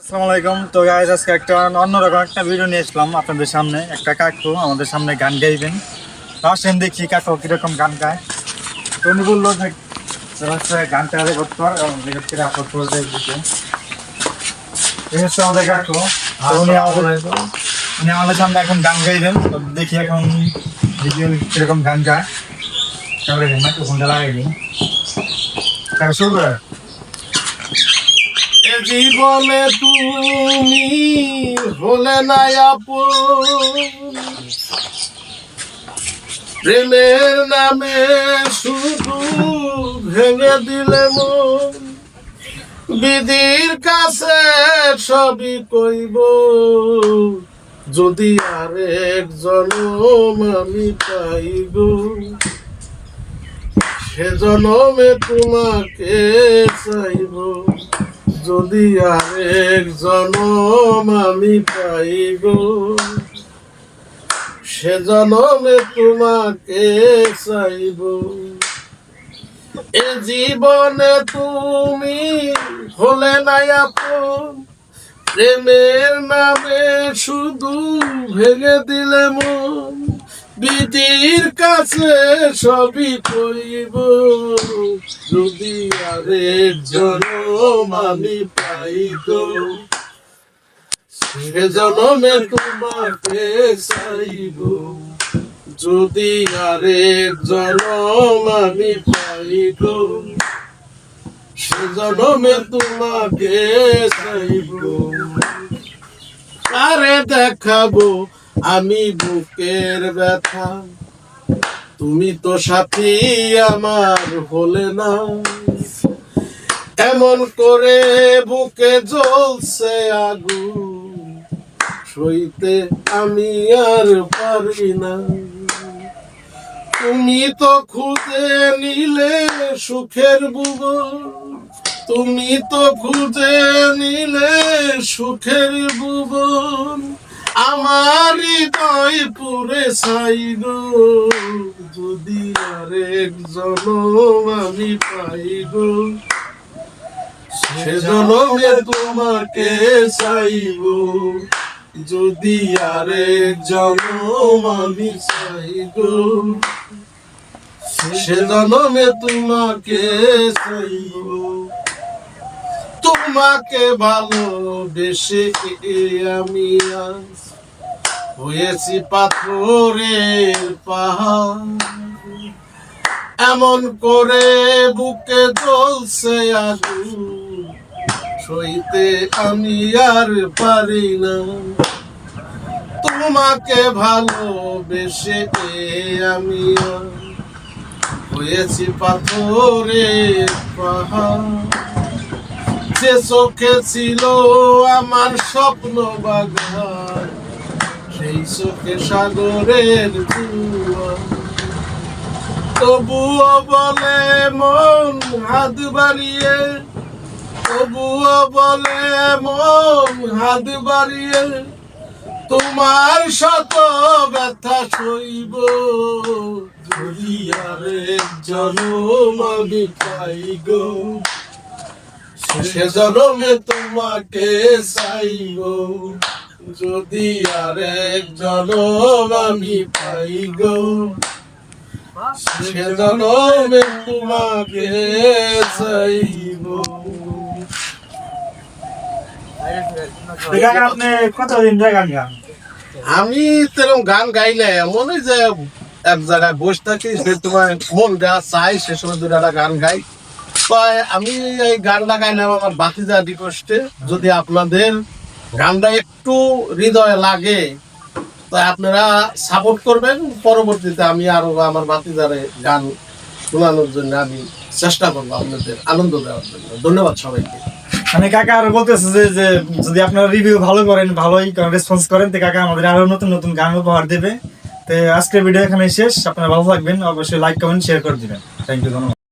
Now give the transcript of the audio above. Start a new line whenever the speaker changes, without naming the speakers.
আসসালামু আলাইকুম। তো গাইস, আজকে একটা অন্যরকম একটা ভিডিও নিয়ে আসলাম আপনাদের সামনে। একটা কাকু আমাদের সামনে গান গাইবেন। তো আসেন দেখি কাকু কিরকম গান গায়। তো উনি বললো যে হচ্ছে গানটা রেকর্ড কর এবং রেকর্ড করে আপলোড করে দেয় ভিডিও। এই হচ্ছে আমাদের কাকু। তো উনি আমাদের সামনে এখন গান গাইবেন। তো দেখি এখন ভিডিও কিরকম গান গায়। তারপরে মাইক্রোফোনটা লাগাইনি। তারপরে শুরু করে।
জীবনে তুমি হলে না আপন, প্রেমের নামে শুধু ভেঙে দিলে মন। বিধির কাছে সবই কইব, যদি আরেক জনম আমি পাইব, সে জনমে তোমাকে চাইব। যদি আরেক জনম আমি পাইব, সে জনমে তোমাকে চাইব। এ জীবনে তুমি হলে না আপন, প্রেমের নামে শুধু ভেঙে দিলে মন। বিধির কাছে সবই কইব, যদি আরেক জনম আমি পাইব, সে জনমে তোমাকে চাইব। যদি আরেক জনম আমি পাইব, সে জনমে তোমাকে চাইব। আরে দেখাবো আমি বুকের ব্যথা, তুমি তো সাথী আমার হলে না। এমন করে বুকে জ্বলছে আগুন, সইতে আমি আর পারি না। তুমি তো খুঁজে নিলে সুখের ভুবন, তুমি তো খুঁজে নিলে সুখের ভুবন। আমার হৃদয় পুরে চাইব, যদি আরেক জনম আমি পাইব, সে জনমে তোমাকে চাইব। যদি আরেক জনম আমি চাইব, সে জনমে তোমাকে চাইব। তোমাকে ভালোবেসে আমি আজ হয়েছি পাথরের পাহাড়। এমন করে বুকে জ্বলছে আগুন, সইতে আমি আর পারি না। তোমাকে ভালোবেসে আমি আজ হয়েছি পাথরের পাহাড়। যে চোখে ছিল আমার স্বপ্ন বাগান, সেই চোখে সাগরের জোয়ার। তবুও বলে মন হাত বাড়িয়ে, তবুও বলে মন হাত বাড়িয়ে, তোমার শত ব্যথা সইব, যদি আরেক জনম আমি পাই গো, সে জনমে তোমাকে চাইব। যদি আরেক জনম আমি পাই গো, সে জনমে তোমাকে চাইব।
আপনি কতদিন ধরে গান গান?
আমি তেরম গান গাইলে মনে যে এক জায়গায় বসে থাকি, সে তোমার মন যা চাই সে সময় দুটা গান গাই। আমি এই গানটা গাইলাম আমার বাতিজা রিকোয়েস্টে। যদি আপনাদের গানটা একটু হৃদয়ে লাগে তো আপনারা সাপোর্ট করবেন। পরবর্তীতে আমি আরো আমার বাতিজারে গান শোনানোর জন্য আমি চেষ্টা করবো, আপনাদের আনন্দ দেওয়ার জন্য। ধন্যবাদ সবাইকে।
মানে কাকা আরো বলতেছে যে যদি আপনারা রিভিউ ভালো করেন, ভালোই রেসপন্স করেন, তো কাকা আমাদের আরো নতুন নতুন গান উপহার দেবে। তো আজকের ভিডিও এখানে শেষ। আপনারা ভালো থাকবেন, অবশ্যই লাইক কমেন্ট শেয়ার করে দিবেন। থ্যাংক ইউ, ধন্যবাদ।